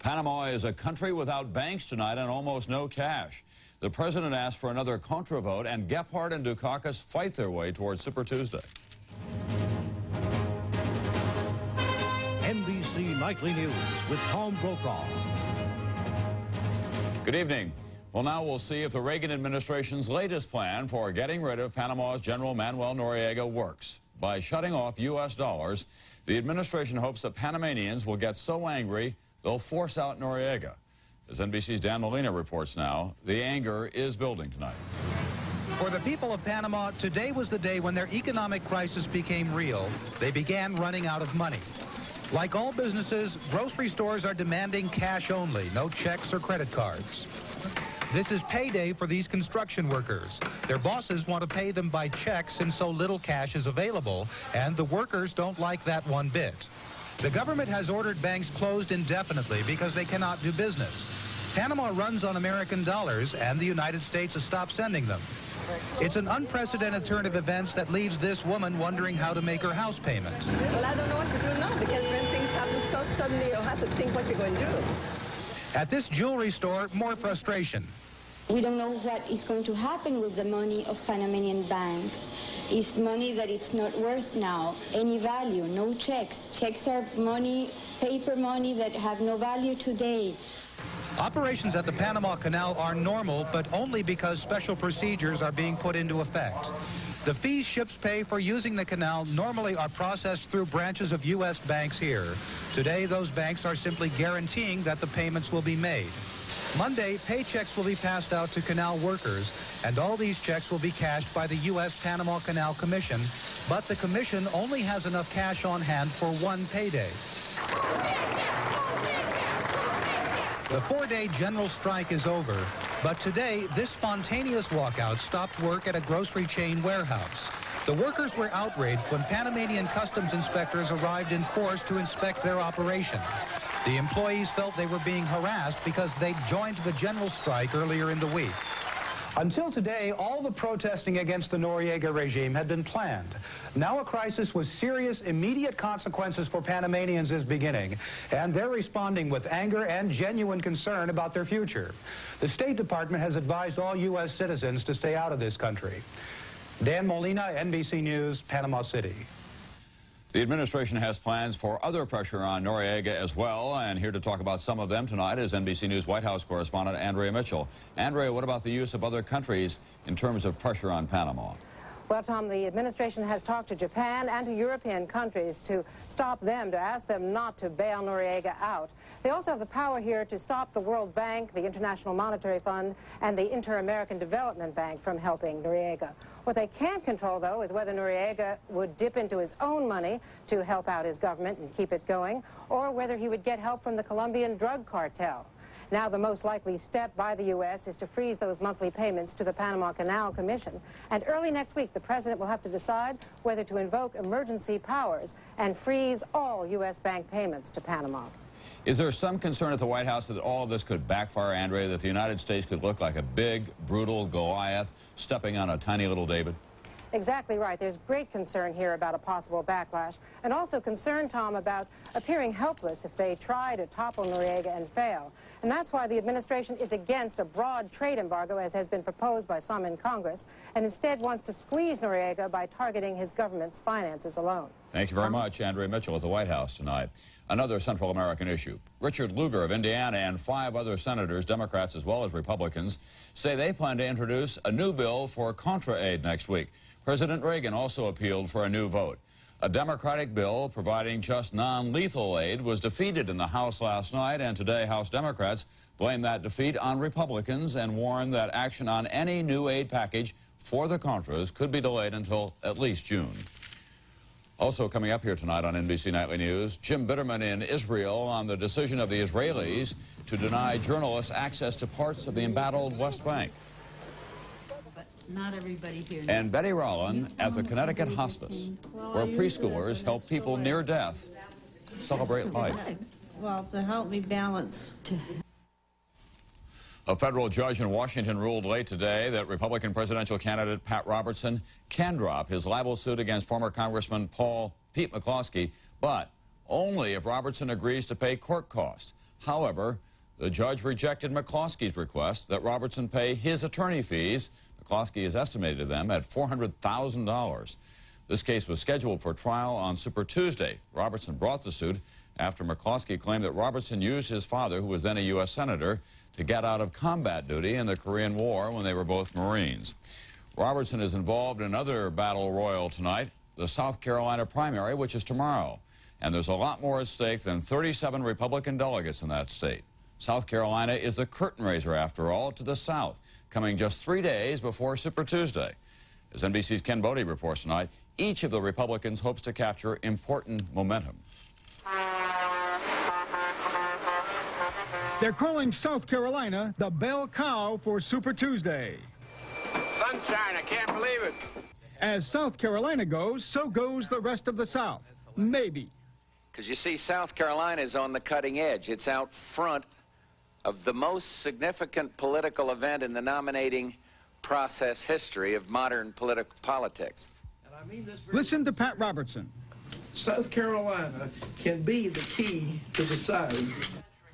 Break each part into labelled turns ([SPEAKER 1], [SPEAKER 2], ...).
[SPEAKER 1] Panama is a country without banks tonight and almost no cash. The president asked for another contra vote, and Gephardt and Dukakis fight their way towards Super Tuesday.
[SPEAKER 2] NBC Nightly News with Tom Brokaw.
[SPEAKER 1] Good evening. Well, now we'll see if the Reagan administration's latest plan for getting rid of Panama's General Manuel Noriega works. By shutting off U.S. dollars, the administration hopes that Panamanians will get so angry they'll force out Noriega. As NBC's Dan Molina reports now, the anger is building tonight.
[SPEAKER 3] For the people of Panama, today was the day when their economic crisis became real. They began running out of money. Like all businesses, grocery stores are demanding cash only, no checks or credit cards. This is payday for these construction workers. Their bosses want to pay them by check since so little cash is available, and the workers don't like that one bit. The government has ordered banks closed indefinitely because they cannot do business. Panama runs on American dollars, and the United States has stopped sending them. It's an unprecedented turn of events that leaves this woman wondering how to make her house payment.
[SPEAKER 4] Well, I don't know what to do now, because when things happen so suddenly, you'll have to think what you're going to do.
[SPEAKER 3] At this jewelry store, more frustration.
[SPEAKER 5] We don't know what is going to happen with the money of Panamanian banks. It's money that is not worth now any value, no checks. Checks are money, paper money that have no value today.
[SPEAKER 3] Operations at the Panama Canal are normal, but only because special procedures are being put into effect. The fees ships pay for using the canal normally are processed through branches of U.S. banks here. Today, those banks are simply guaranteeing that the payments will be made. Monday, paychecks will be passed out to canal workers, and all these checks will be cashed by the U.S. Panama Canal Commission, but the commission only has enough cash on hand for one payday. The four-day general strike is over, but today, this spontaneous walkout stopped work at a grocery chain warehouse. The workers were outraged when Panamanian customs inspectors arrived in force to inspect their operation. The employees felt they were being harassed because they'd joined the general strike earlier in the week. Until today, all the protesting against the Noriega regime had been planned. Now a crisis with serious, immediate consequences for Panamanians is beginning, and they're responding with anger and genuine concern about their future. The State Department has advised all U.S. citizens to stay out of this country. Dan Molina, NBC News, Panama City.
[SPEAKER 1] The administration has plans for other pressure on Noriega as well, and here to talk about some of them tonight is NBC News White House correspondent Andrea Mitchell. Andrea, what about the use of other countries in terms of pressure on Panama?
[SPEAKER 6] Well, Tom, the administration has talked to Japan and to European countries to stop them, to ask them not to bail Noriega out. They also have the power here to stop the World Bank, the International Monetary Fund, and the Inter-American Development Bank from helping Noriega. What they can't control, though, is whether Noriega would dip into his own money to help out his government and keep it going, or whether he would get help from the Colombian drug cartel. Now, the most likely step by the U.S. is to freeze those monthly payments to the Panama Canal Commission. And early next week, the president will have to decide whether to invoke emergency powers and freeze all U.S. bank payments to Panama.
[SPEAKER 1] Is there some concern at the White House that all of this could backfire, Andrea, that the United States could look like a big, brutal Goliath stepping on a tiny little David?
[SPEAKER 6] Exactly right. There's great concern here about a possible backlash, and also concern, Tom, about appearing helpless if they try to topple Noriega and fail. And that's why the administration is against a broad trade embargo, as has been proposed by some in Congress, and instead wants to squeeze Noriega by targeting his government's finances alone.
[SPEAKER 1] Thank you very much, Andrea Mitchell at the White House tonight. Another Central American issue. Richard Lugar of Indiana and 5 other senators, Democrats as well as Republicans, say they plan to introduce a new bill for Contra aid next week. President Reagan also appealed for a new vote. A Democratic bill providing just non-lethal aid was defeated in the House last night, and today House Democrats blame that defeat on Republicans and warn that action on any new aid package for the Contras could be delayed until at least June. Also coming up here tonight on NBC Nightly News, Jim Bitterman in Israel on the decision of the Israelis to deny journalists access to parts of the embattled West Bank.
[SPEAKER 7] Not everybody here.
[SPEAKER 1] And Betty Rowland at the Connecticut Hospice, where preschoolers help people near death celebrate life.
[SPEAKER 7] Well, to help me balance.
[SPEAKER 1] A federal judge in Washington ruled late today that Republican presidential candidate Pat Robertson can drop his libel suit against former Congressman Pete McCloskey, but only if Robertson agrees to pay court costs. However, the judge rejected McCloskey's request that Robertson pay his attorney fees. McCloskey has estimated them at $400,000. This case was scheduled for trial on Super Tuesday. Robertson brought the suit after McCloskey claimed that Robertson used his father, who was then a U.S. Senator, to get out of combat duty in the Korean War when they were both Marines. Robertson is involved in another battle royal tonight, the South Carolina primary, which is tomorrow. And there's a lot more at stake than 37 Republican delegates in that state. South Carolina is the curtain raiser, after all, to the South, coming just 3 days before Super Tuesday. As NBC's Ken Bodie reports tonight, each of the Republicans hopes to capture important momentum.
[SPEAKER 8] They're calling South Carolina the bell cow for Super Tuesday.
[SPEAKER 9] Sunshine, I can't believe it.
[SPEAKER 8] As South Carolina goes, so goes the rest of the South. Maybe.
[SPEAKER 10] Because you see, South Carolina is on the cutting edge. It's out front of the most significant political event in the nominating process history of modern politics.
[SPEAKER 8] Listen to Pat Robertson.
[SPEAKER 11] South Carolina can be the key to deciding.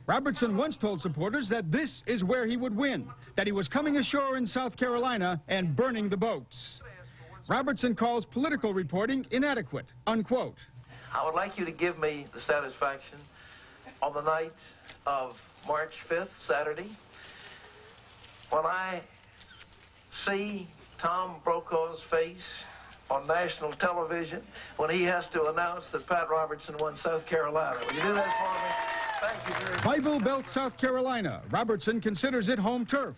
[SPEAKER 8] Robertson once told supporters that this is where he would win, that he was coming ashore in South Carolina and burning the boats. Robertson calls political reporting inadequate, unquote.
[SPEAKER 11] I would like you to give me the satisfaction on the night of March 5th, Saturday, when I see Tom Brokaw's face on national television when he has to announce that Pat Robertson won South Carolina. Will you do that for me? Thank you very much.
[SPEAKER 8] Bible Belt, South Carolina. Robertson considers it home turf.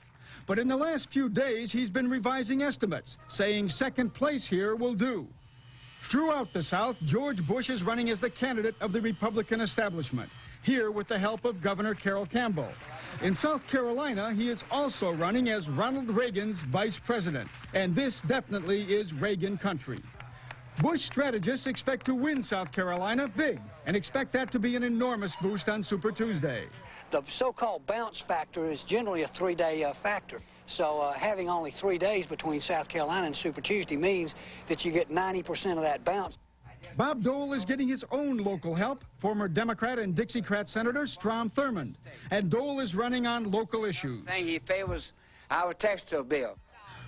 [SPEAKER 8] But in the last few days, he's been revising estimates, saying second place here will do. Throughout the South, George Bush is running as the candidate of the Republican establishment, here with the help of Governor Carroll Campbell. In South Carolina, he is also running as Ronald Reagan's vice president, and this definitely is Reagan country. Bush strategists expect to win South Carolina big and expect that to be an enormous boost on Super Tuesday.
[SPEAKER 12] The so-called bounce factor is generally a 3-day factor. So having only 3 days between South Carolina and Super Tuesday means that you get 90% of that bounce.
[SPEAKER 8] Bob Dole is getting his own local help, former Democrat and Dixiecrat Senator Strom Thurmond. And Dole is running on local issues.
[SPEAKER 12] He favors our textile bill.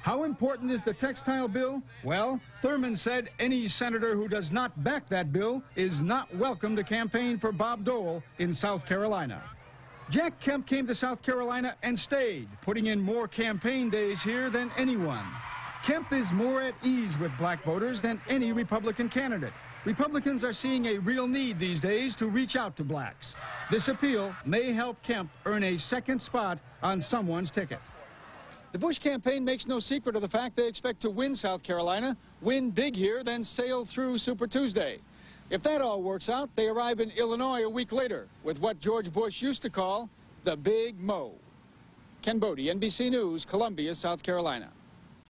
[SPEAKER 8] How important is the textile bill? Well, Thurmond said any senator who does not back that bill is not welcome to campaign for Bob Dole in South Carolina. Jack Kemp came to South Carolina and stayed, putting in more campaign days here than anyone. Kemp is more at ease with black voters than any Republican candidate. Republicans are seeing a real need these days to reach out to blacks. This appeal may help Kemp earn a second spot on someone's ticket. The Bush campaign makes no secret of the fact they expect to win South Carolina, win big here, then sail through Super Tuesday. If that all works out, they arrive in Illinois a week later with what George Bush used to call the Big Mo. Ken Bodie, NBC News, Columbia, South Carolina.